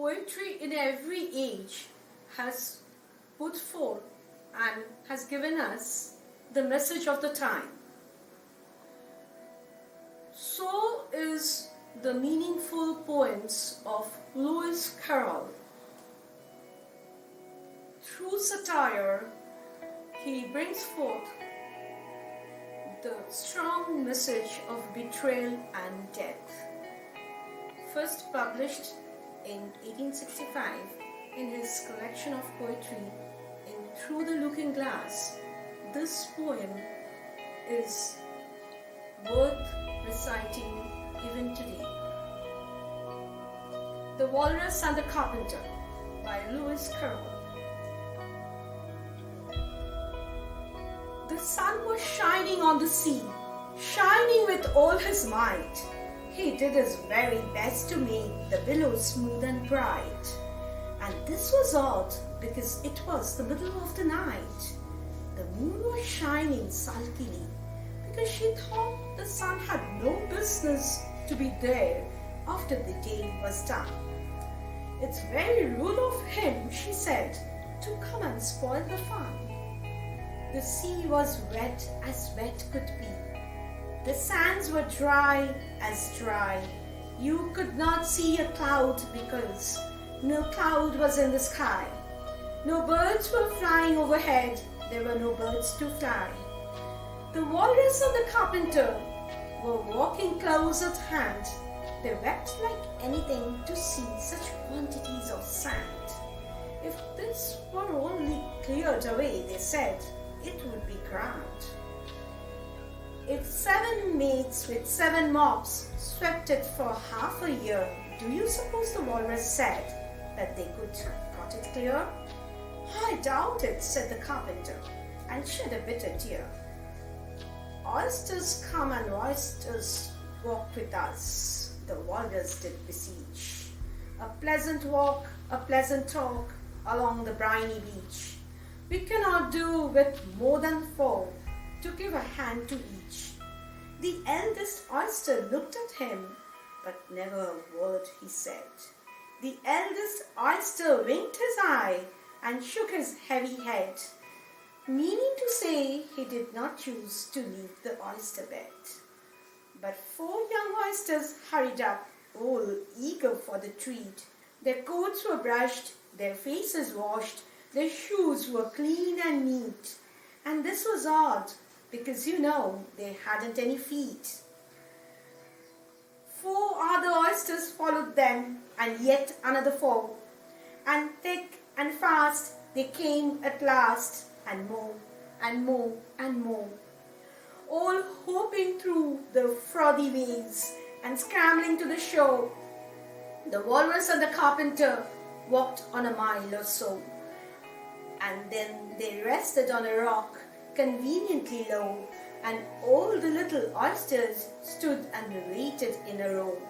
Poetry in every age has put forth and has given us the message of the time. So is the meaningful poems of Lewis Carroll. Through satire, he brings forth the strong message of betrayal and death. First published in 1865 in his collection of poetry in Through the Looking Glass, this poem is worth reciting even today. The Walrus and the Carpenter by Lewis Carroll. The sun was shining on the sea, shining with all his might. He did his very best to make the billows smooth and bright. And this was odd because it was the middle of the night. The moon was shining sulkily because she thought the sun had no business to be there after the day was done. It's very rude of him, she said, to come and spoil the fun. The sea was wet as wet could be. The sands were dry as dry. You could not see a cloud because no cloud was in the sky. No birds were flying overhead. There were no birds to fly. The walrus and the carpenter were walking close at hand. They wept like anything to see such quantities of sand. If this were only cleared away, they said, it would be grand. If 7 mates with 7 mops swept it for half a year, do you suppose the walrus said that they could got it clear? I doubt it, said the carpenter, and shed a bitter tear. Oysters come and oysters walk with us, the walrus did beseech. A pleasant walk, a pleasant talk along the briny beach. We cannot do with more than 4 to give a hand to each. The eldest oyster looked at him, but never a word he said. The eldest oyster winked his eye and shook his heavy head, meaning to say he did not choose to leave the oyster bed. But 4 young oysters hurried up, all eager for the treat. Their coats were brushed, their faces washed, their shoes were clean and neat. And this was odd, because they hadn't any feet. 4 other oysters followed them, and yet another 4. And thick and fast they came at last, and more and more and more, all hopping through the frothy waves and scrambling to the shore. The walrus and the carpenter walked on a mile or so, and then they rested on a rock conveniently low, and all the little oysters stood and waited in a row.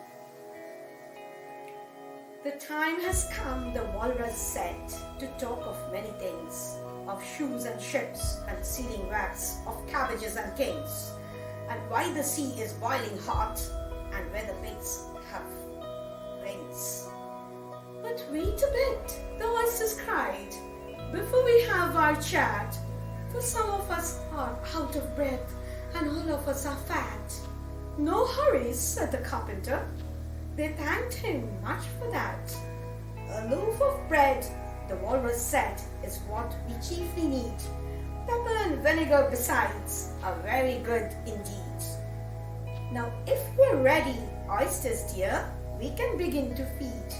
The time has come, the walrus said, to talk of many things, of shoes and ships and sealing wax, of cabbages and kings, and why the sea is boiling hot, and where the pigs have wings. But wait a bit, the oysters cried, before we have our chat, for some of us are out of breath and all of us are fat. No hurry, said the carpenter. They thanked him much for that. A loaf of bread, the walrus said, is what we chiefly need. Pepper and vinegar besides are very good indeed. Now if we're ready, oysters dear, we can begin to feed.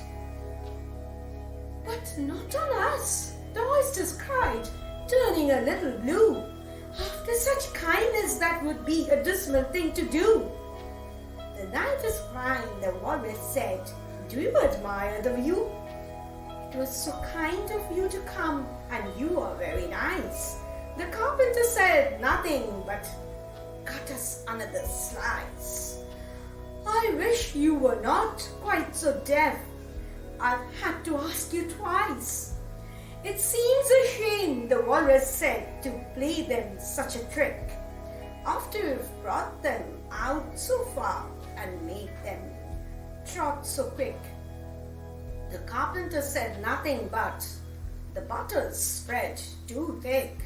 But not on us, the oysters cried, turning a little blue. After such kindness, that would be a dismal thing to do. The night is fine, the walrus said. Do you admire the view? It was so kind of you to come, and you are very nice. The carpenter said nothing but cut us another slice. I wish you were not quite so deaf. I've had to ask you twice. It seems a shame, the walrus said, to play them such a trick, after you've brought them out so far and made them trot so quick. The carpenter said nothing but, "The butter's spread too thick."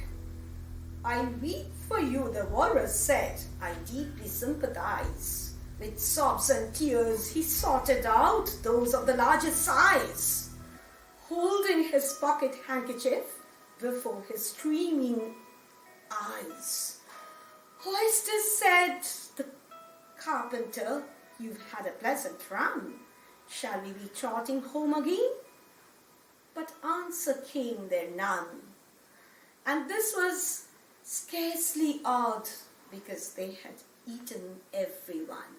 "I weep for you," the walrus said. "I deeply sympathize." With sobs and tears he sorted out those of the largest size. Holding his pocket handkerchief before his streaming eyes. "Oyster," said the carpenter, "you've had a pleasant run. Shall we be trotting home again?" But answer came there none. And this was scarcely odd, because they had eaten everyone.